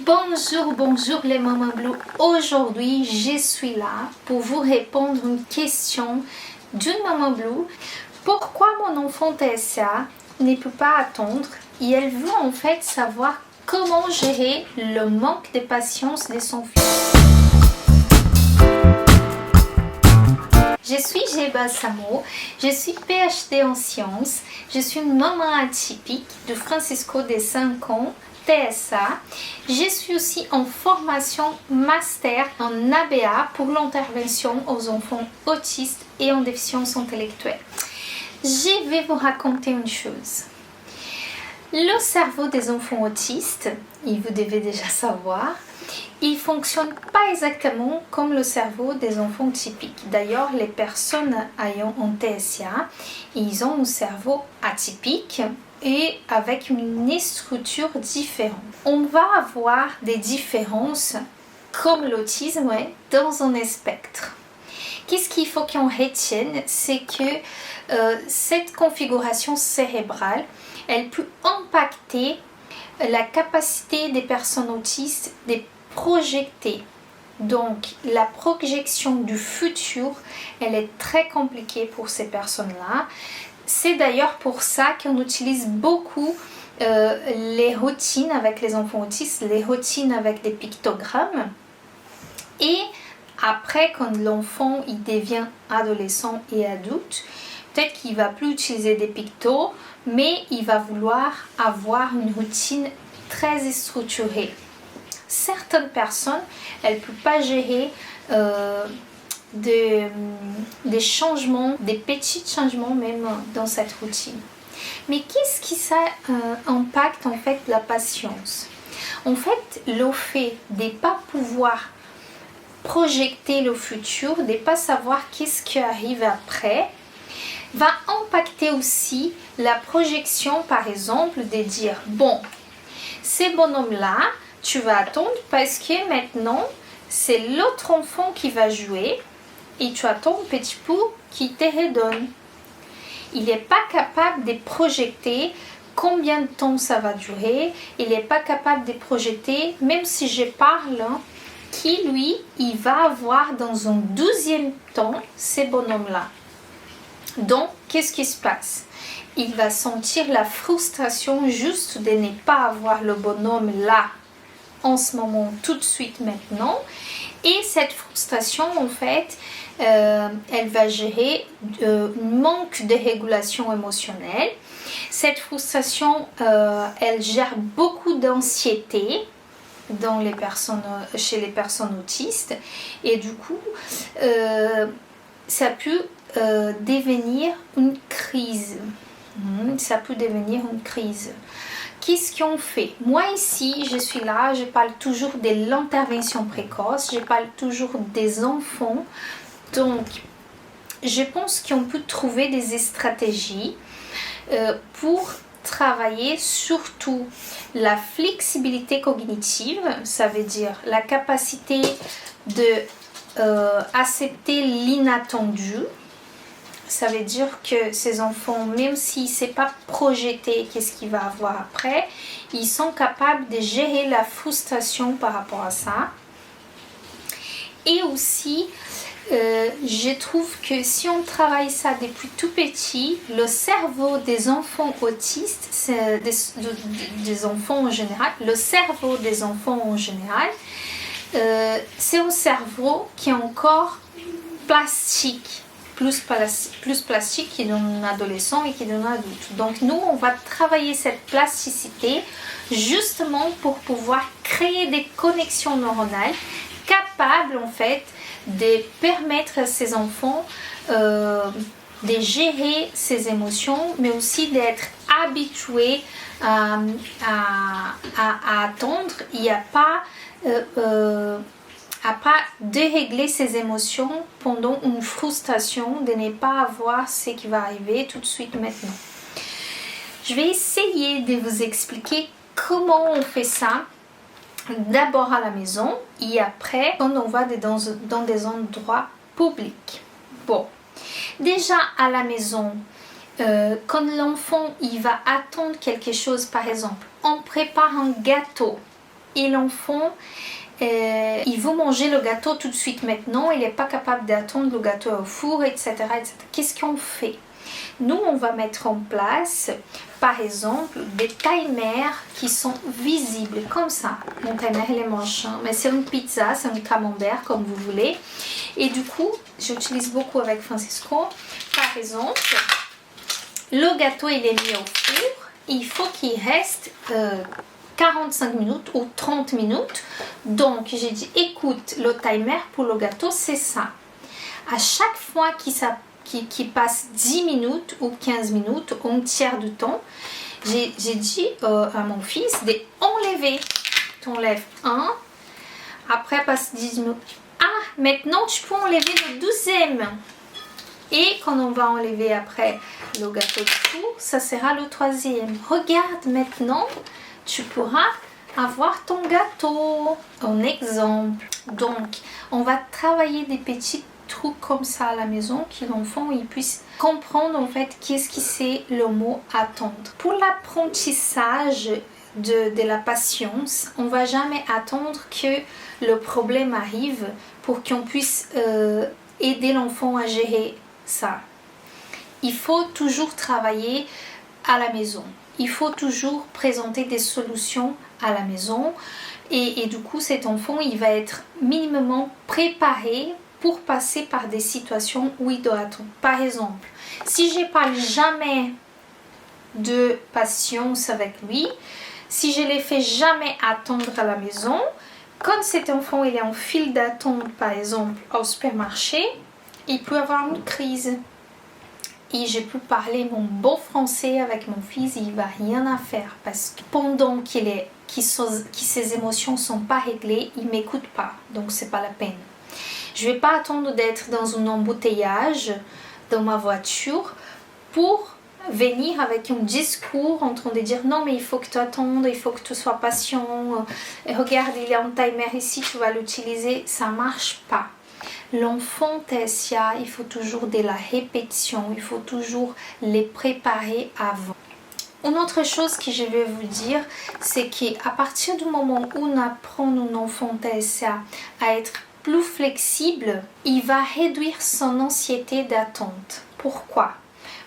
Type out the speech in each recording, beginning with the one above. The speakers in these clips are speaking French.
Bonjour les mamans bleues. Aujourd'hui, je suis là pour vous répondre à une question d'une maman bleue. Pourquoi mon enfant TSA ne peut pas attendre et elle veut en fait savoir comment gérer le manque de patience de son fils. Je suis Jeba Samo, je suis PhD en sciences, je suis une maman atypique de Francisco de 5 ans, TSA. Je suis aussi en formation master en ABA pour l'intervention aux enfants autistes et en déficience intellectuelle. Je vais vous raconter une chose. Le cerveau des enfants autistes, et vous devez déjà savoir, il ne fonctionne pas exactement comme le cerveau des enfants typiques. D'ailleurs, les personnes ayant un TSA, ils ont un cerveau atypique et avec une structure différente. On va avoir des différences comme l'autisme dans un spectre. Qu'est-ce qu'il faut qu'on retienne? C'est que cette configuration cérébrale, elle peut impacter la capacité des personnes autistes de projeter. Donc, la projection du futur, elle est très compliquée pour ces personnes-là. C'est d'ailleurs pour ça qu'on utilise beaucoup les routines avec les enfants autistes, les routines avec des pictogrammes. Et après, quand l'enfant il devient adolescent et adulte, peut-être qu'il ne va plus utiliser des pictos, mais il va vouloir avoir une routine très structurée. Certaines personnes, elles ne peuvent pas gérer des changements, des petits changements même dans cette routine. Mais qu'est-ce qui ça impacte en fait la patience? En fait, le fait de ne pas pouvoir projeter le futur, de ne pas savoir qu'est-ce qui arrive après, va impacter aussi la projection, par exemple, de dire bon, ces bonhommes-là, tu vas attendre parce que maintenant, c'est l'autre enfant qui va jouer et tu attends un petit peu qui te redonne. Il n'est pas capable de projeter combien de temps ça va durer. Il n'est pas capable de projeter, même si je parle, qui lui, il va avoir dans un 12e temps ces bonhommes-là. Donc, qu'est-ce qui se passe? Il va sentir la frustration juste de ne pas avoir le bonhomme là, en ce moment, tout de suite, maintenant. Et cette frustration, en fait, elle va gérer un manque de régulation émotionnelle. Cette frustration, elle gère beaucoup d'anxiété chez les personnes autistes. Et du coup, ça peut devenir une crise. Ça peut devenir une crise. Qu'est-ce qu'on fait? Moi ici, je suis là, je parle toujours de l'intervention précoce, je parle toujours des enfants. Donc, je pense qu'on peut trouver des stratégies pour travailler surtout la flexibilité cognitive, ça veut dire la capacité de accepter l'inattendu. Ça veut dire que ces enfants, même s'ils ne savent pas projeter qu'est-ce qu'il va avoir après, ils sont capables de gérer la frustration par rapport à ça. Et aussi, je trouve que si on travaille ça depuis tout petit, le cerveau des enfants autistes, des enfants en général, le cerveau des enfants en général, c'est un cerveau qui est encore plastique. Plus plastique qu'il d'un adolescent et qu'il d'un adulte. Donc nous, on va travailler cette plasticité justement pour pouvoir créer des connexions neuronales capables en fait de permettre à ces enfants de gérer ses émotions, mais aussi d'être habitués à attendre. Il n'y a pas à pas dérégler ses émotions pendant une frustration de ne pas avoir ce qui va arriver tout de suite maintenant. Je vais essayer de vous expliquer comment on fait ça d'abord à la maison et après quand on va dans des endroits publics. Bon, déjà à la maison, quand l'enfant il va attendre quelque chose, par exemple, on prépare un gâteau. et l'enfant il veut manger le gâteau tout de suite maintenant, il n'est pas capable d'attendre le gâteau au four, etc. etc. Qu'est-ce qu'on fait? Nous, on va mettre en place, par exemple, des timers qui sont visibles, comme ça. Mon timer, il est machin, mais c'est une pizza, c'est un camembert, comme vous voulez. Et du coup, j'utilise beaucoup avec Francisco. Par exemple, le gâteau, il est mis au four. Il faut qu'il reste 45 minutes ou 30 minutes. Donc, j'ai dit, écoute, le timer pour le gâteau, c'est ça. À chaque fois qui passe 10 minutes ou 15 minutes, un tiers du temps, j'ai dit à mon fils d'enlever. Tu enlèves un, après passe 10 minutes. Ah, maintenant tu peux enlever le 12e. Et quand on va enlever après le gâteau du four, ça sera le 3e. Regarde maintenant, tu pourras avoir ton gâteau. Un exemple. Donc, on va travailler des petits trucs comme ça à la maison, que l'enfant il puisse comprendre en fait qu'est-ce que c'est le mot attendre. Pour l'apprentissage de la patience, on va jamais attendre que le problème arrive pour qu'on puisse aider l'enfant à gérer ça. Il faut toujours travailler à la maison. Il faut toujours présenter des solutions à la maison et du coup cet enfant il va être minimum préparé pour passer par des situations où il doit attendre. Par exemple, si je ne parle jamais de patience avec lui, si je ne les fais jamais attendre à la maison, quand cet enfant il est en file d'attente, par exemple au supermarché, il peut avoir une crise. Et je peux parler mon beau français avec mon fils, il ne va rien à faire parce que pendant que ses émotions ne sont pas réglées, il ne m'écoute pas, donc ce n'est pas la peine. Je ne vais pas attendre d'être dans un embouteillage dans ma voiture pour venir avec un discours en train de dire non mais il faut que tu attendes, il faut que tu sois patient, regarde il y a un timer ici, tu vas l'utiliser, ça ne marche pas. L'enfant TSA, il faut toujours de la répétition, il faut toujours les préparer avant. Une autre chose que je vais vous dire, c'est qu'à partir du moment où on apprend un enfant TSA à être plus flexible, il va réduire son anxiété d'attente. Pourquoi?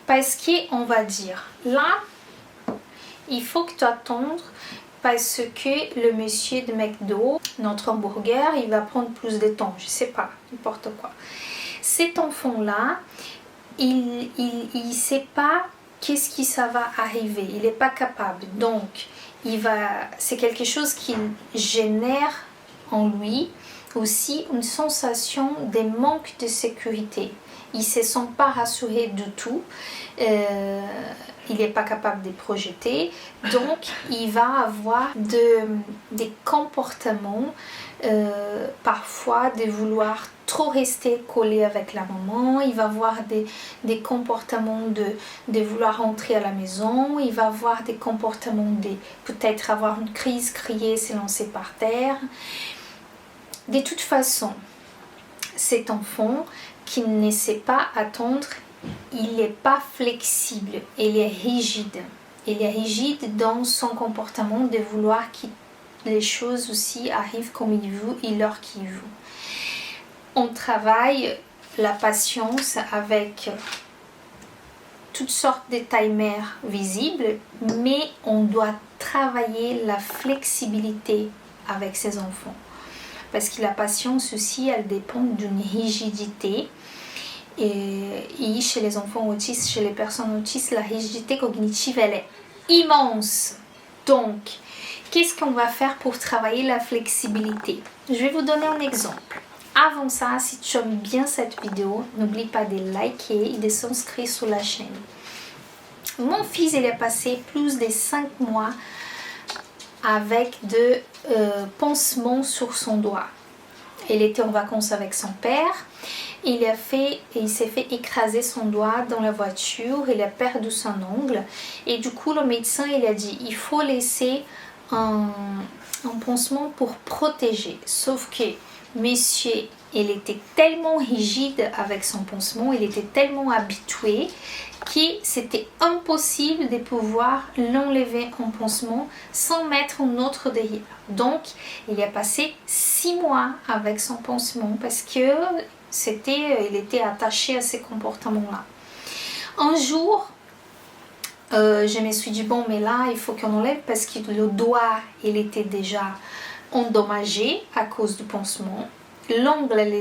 Parce qu'on va dire, là, il faut que tu attendes parce que le monsieur de McDo, notre hamburger, il va prendre plus de temps, je sais pas, n'importe quoi. Cet enfant-là, il sait pas qu'est-ce qui ça va arriver, il n'est pas capable. Donc, c'est quelque chose qui génère en lui aussi une sensation de manque de sécurité. Il ne se sent pas rassuré du tout. Il n'est pas capable de projeter, donc il va avoir des comportements parfois de vouloir trop rester collé avec la maman, il va avoir des comportements de vouloir rentrer à la maison, il va avoir des comportements de peut-être avoir une crise, crier, se lancer par terre. De toute façon, cet enfant qui ne sait pas attendre, il n'est pas flexible, il est rigide. Il est rigide dans son comportement de vouloir que les choses aussi arrivent comme il veut et l'heure qu'il veut. On travaille la patience avec toutes sortes de timers visibles, mais on doit travailler la flexibilité avec ses enfants. Parce que la patience aussi, elle dépend d'une rigidité. Et chez les enfants autistes, chez les personnes autistes, la rigidité cognitive, elle est immense. Donc, qu'est-ce qu'on va faire pour travailler la flexibilité? Je vais vous donner un exemple. Avant ça, si tu aimes bien cette vidéo, n'oublie pas de liker et de s'inscrire sur la chaîne. Mon fils, il est passé plus de 5 mois avec de pansements sur son doigt. Il était en vacances avec son père. Il s'est fait écraser son doigt dans la voiture. Il a perdu son ongle. Et du coup, le médecin, il a dit, il faut laisser un pansement pour protéger. Sauf que monsieur, il était tellement rigide avec son pansement, il était tellement habitué que c'était impossible de pouvoir l'enlever en pansement sans mettre un autre derrière. Donc, il a passé 6 mois avec son pansement parce que il était attaché à ces comportements-là. Un jour, je me suis dit, bon, mais là, il faut qu'on enlève parce que le doigt, il était déjà endommagé à cause du pansement. L'ongle, elle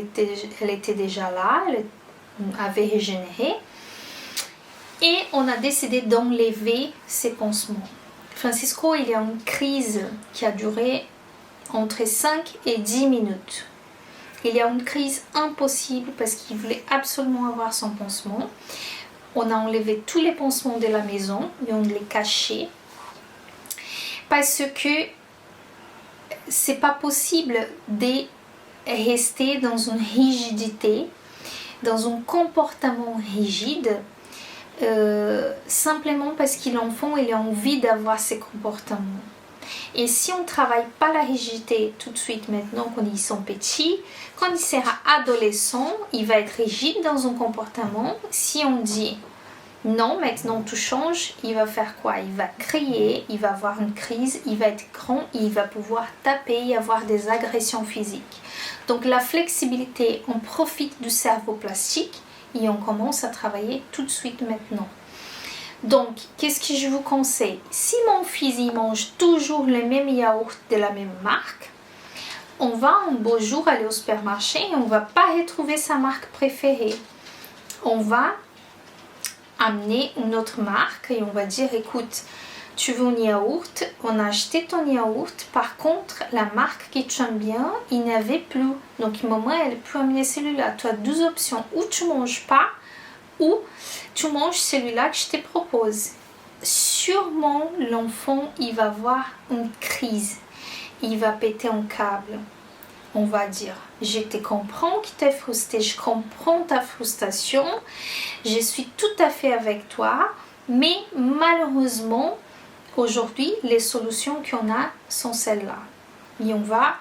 était déjà là, elle avait régénéré. Et on a décidé d'enlever ces pansements. Francisco, il y a une crise qui a duré entre 5 et 10 minutes. Il y a une crise impossible parce qu'il voulait absolument avoir son pansement. On a enlevé tous les pansements de la maison et on les cachait parce que c'est pas possible de rester dans une rigidité, dans un comportement rigide, simplement parce que l'enfant il a envie d'avoir ces comportements. Et si on ne travaille pas la rigidité tout de suite maintenant quand ils sont petits, quand il sera adolescent, il va être rigide dans un comportement. Si on dit non, maintenant tout change, il va faire quoi? Il va crier, il va avoir une crise, il va être grand, il va pouvoir taper et avoir des agressions physiques. Donc la flexibilité, on profite du cerveau plastique et on commence à travailler tout de suite maintenant. Donc, qu'est-ce que je vous conseille? Si mon fils il mange toujours le même yaourt de la même marque, on va un beau jour aller au supermarché et on ne va pas retrouver sa marque préférée. On va amener une autre marque et on va dire, écoute, tu veux un yaourt, on a acheté ton yaourt, par contre, la marque que tu aimes bien, il n'y avait plus. Donc, maman, elle peut amener celui-là. Tu as 2 options, ou tu ne manges pas, ou tu manges celui-là que je te propose. Sûrement, l'enfant, il va avoir une crise. Il va péter un câble. On va dire, je te comprends que tu es frustré, je comprends ta frustration, je suis tout à fait avec toi, mais malheureusement, aujourd'hui, les solutions qu'on a sont celles-là. Et on va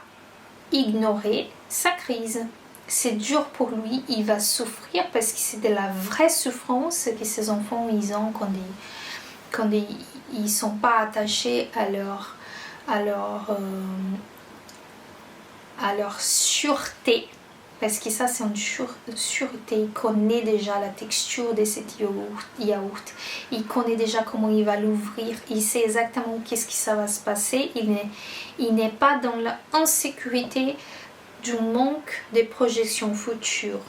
ignorer sa crise. C'est dur pour lui, il va souffrir parce que c'est de la vraie souffrance que ces enfants ils ont quand ils ne sont pas attachés à leur sûreté. Parce que ça, c'est une sûreté. Il connaît déjà la texture de cet yaourt. Il connaît déjà comment il va l'ouvrir. Il sait exactement qu'est-ce que ça va se passer. Il n'est pas dans l'insécurité du manque de projections futures.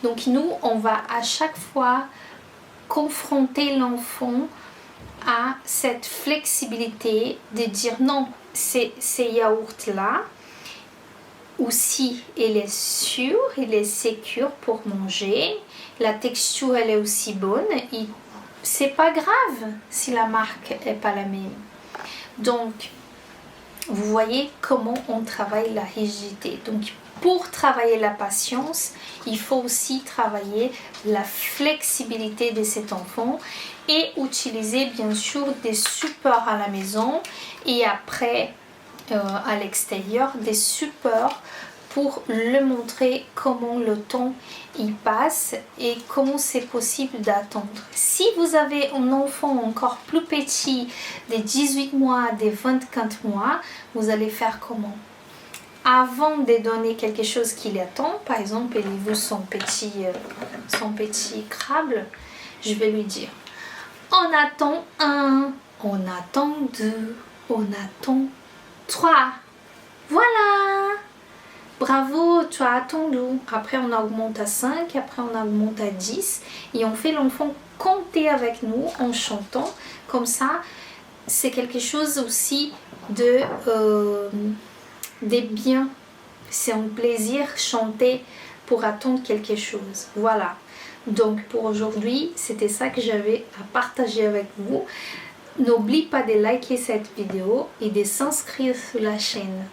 Donc nous, on va à chaque fois confronter l'enfant à cette flexibilité de dire non, ces yaourts-là, aussi il est sûr, il est sécure pour manger, la texture elle est aussi bonne, c'est pas grave si la marque est pas la même. Donc vous voyez comment on travaille la rigidité. Donc pour travailler la patience, il faut aussi travailler la flexibilité de cet enfant et utiliser bien sûr des supports à la maison et après à l'extérieur, des supports pour le montrer comment le temps il passe et comment c'est possible d'attendre. Si vous avez un enfant encore plus petit, des 18 mois, des 24 mois, vous allez faire comment? Avant de donner quelque chose qu'il attend, par exemple, il veut son petit crabe, je vais lui dire, on attend 1, on attend 2, on attend 3. Voilà! Bravo, tu as attendu. Après, on augmente à 5, après, on augmente à 10 et on fait l'enfant compter avec nous en chantant. Comme ça, c'est quelque chose aussi de bien. C'est un plaisir chanter pour attendre quelque chose. Voilà. Donc, pour aujourd'hui, c'était ça que j'avais à partager avec vous. N'oublie pas de liker cette vidéo et de s'inscrire sur la chaîne.